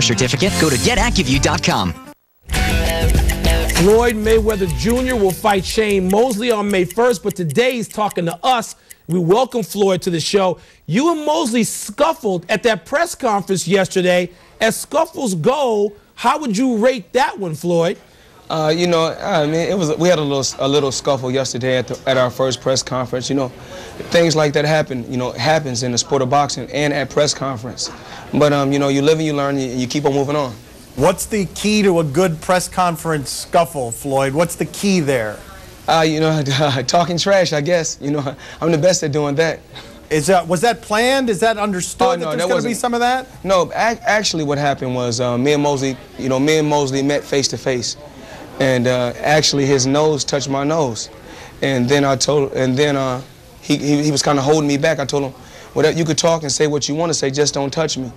certificate, go to getacuvue.com. Floyd Mayweather Jr. will fight Shane Mosley on May 1st, but today he's talking to us. We welcome Floyd to the show. You and Mosley scuffled at that press conference yesterday. As scuffles go, how would you rate that one, Floyd? We had a little scuffle yesterday at our first press conference. You know, things like that happen. You know, happens in the sport of boxing and at press conference. But you live and you learn, and you keep on moving on. What's the key to a good press conference scuffle, Floyd? What's the key there? Talking trash, I guess. You know, I'm the best at doing that. Was that planned? Is that understood that there's going to be some of that? No, actually what happened was me and Mosley met face to face. And actually his nose touched my nose. And then he was kind of holding me back. I told him, well, you could talk and say what you want to say, just don't touch me.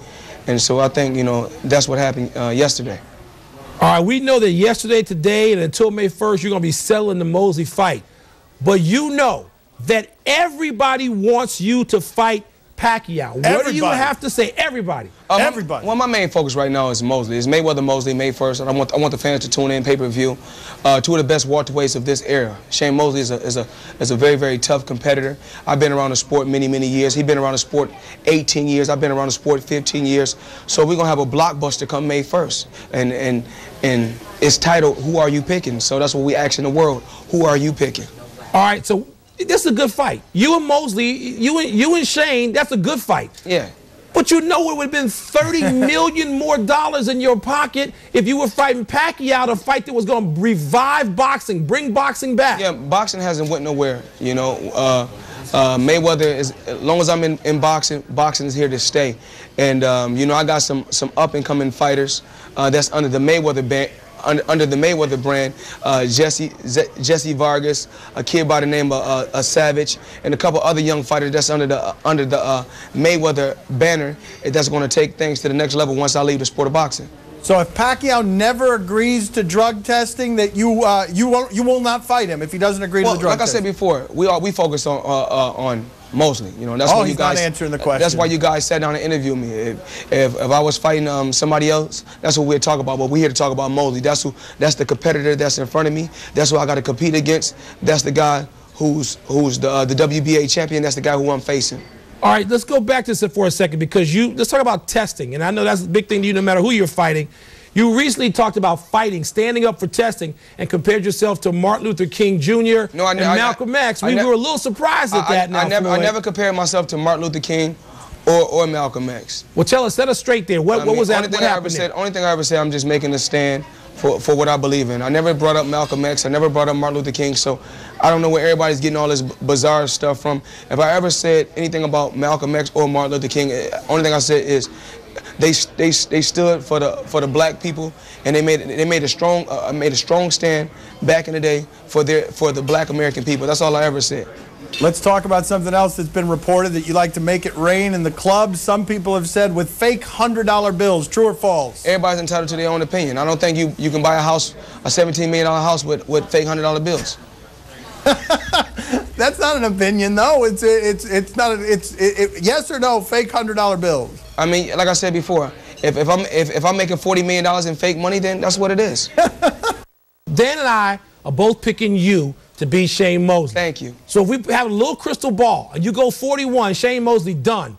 And so I think, that's what happened yesterday. All right, we know that yesterday, today, and until May 1st, you're going to be settling the Mosley fight. But you know that everybody wants you to fight Pacquiao. What do you have to say? Everybody. Everybody. Well, my main focus right now is Mosley. It's Mayweather Mosley, May 1st. And I want the fans to tune in, pay-per-view. Two of the best welterweights of this era. Shane Mosley is a very, very tough competitor. I've been around the sport many, many years. He's been around the sport 18 years. I've been around the sport 15 years. So we're going to have a blockbuster come May 1st. And it's titled, Who Are You Picking? So that's what we ask in the world. Who are you picking? All right, so this is a good fight. You and Mosley, you and Shane, that's a good fight. Yeah. But you know it would have been $30 million more in your pocket if you were fighting Pacquiao, a fight that was going to revive boxing, bring boxing back. Yeah, boxing hasn't went nowhere, Mayweather is, as long as I'm in boxing, boxing is here to stay. And, I got some up-and-coming fighters that's under the Mayweather band. Under the Mayweather brand, Jesse Vargas, a kid by the name of Savage, and a couple other young fighters that's under the Mayweather banner that's going to take things to the next level once I leave the sport of boxing. So if Pacquiao never agrees to drug testing, that you will not fight him if he doesn't agree to the drug testing? Like I said before, we focus on Mosley. That's why you guys, not answering the question. That's why you guys sat down and interviewed me. If I was fighting somebody else, that's what we'd talk about. But we're here to talk about Mosley. That's the competitor that's in front of me. That's who I got to compete against. That's the guy who's the WBA champion. That's the guy who I'm facing. All right, let's go back to this for a second because let's talk about testing. And I know that's a big thing to you no matter who you're fighting. You recently talked about fighting, standing up for testing, and compared yourself to Martin Luther King Jr. and Malcolm X. We were a little surprised at that. I never compared myself to Martin Luther King or Malcolm X. Well, set us straight there. What was that? Only thing I ever said, I'm just making a stand for what I believe in. I never brought up Malcolm X. I never brought up Martin Luther King. So I don't know where everybody's getting all this bizarre stuff from. If I ever said anything about Malcolm X or Martin Luther King, only thing I said is they stood for the black people, and they made a strong stand back in the day for the black American people. That's all I ever said. Let's talk about something else that's been reported, that you like to make it rain in the club. Some people have said with fake $100 bills. True or false? Everybody's entitled to their own opinion. I don't think you can buy a house, a $17 million house with fake $100 bills. That's not an opinion, though. It's yes or no, fake $100 bills. I mean, like I said before, if I'm making $40 million in fake money, then that's what it is. Dan and I are both picking you to beat Shane Mosley. Thank you. So if we have a little crystal ball and you go 41, Shane Mosley done,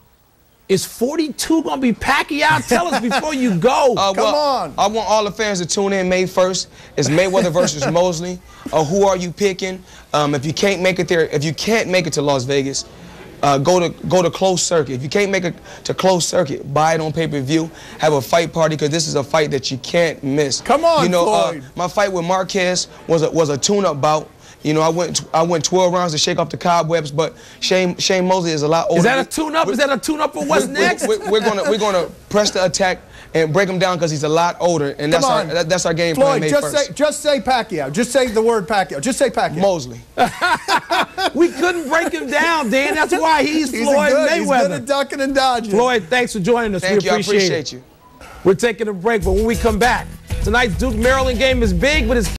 is 42 going to be Pacquiao? Tell us before you go. Come on. I want all the fans to tune in May 1st. It's Mayweather versus Mosley. Who are you picking? If you can't make it there, if you can't make it to Las Vegas, go to closed circuit. If you can't make it to closed circuit, buy it on pay-per-view. Have a fight party, because this is a fight that you can't miss. Come on, Floyd. My fight with Marquez was a tune-up bout. I went 12 rounds to shake off the cobwebs, but Shane Mosley is a lot older. Is that a tune-up? Is that a tune-up for what's next? We're gonna press the attack and break him down, because he's a lot older, and that's our game plan. Floyd, just say Pacquiao. Just say the word Pacquiao. Just say Pacquiao. Mosley. We couldn't break him down, Dan. That's why he's Floyd Mayweather. He's good at ducking and dodging. Floyd, thanks for joining us. Thank you. I appreciate it. you. We're taking a break, but when we come back, tonight's Duke-Maryland game is big, but it's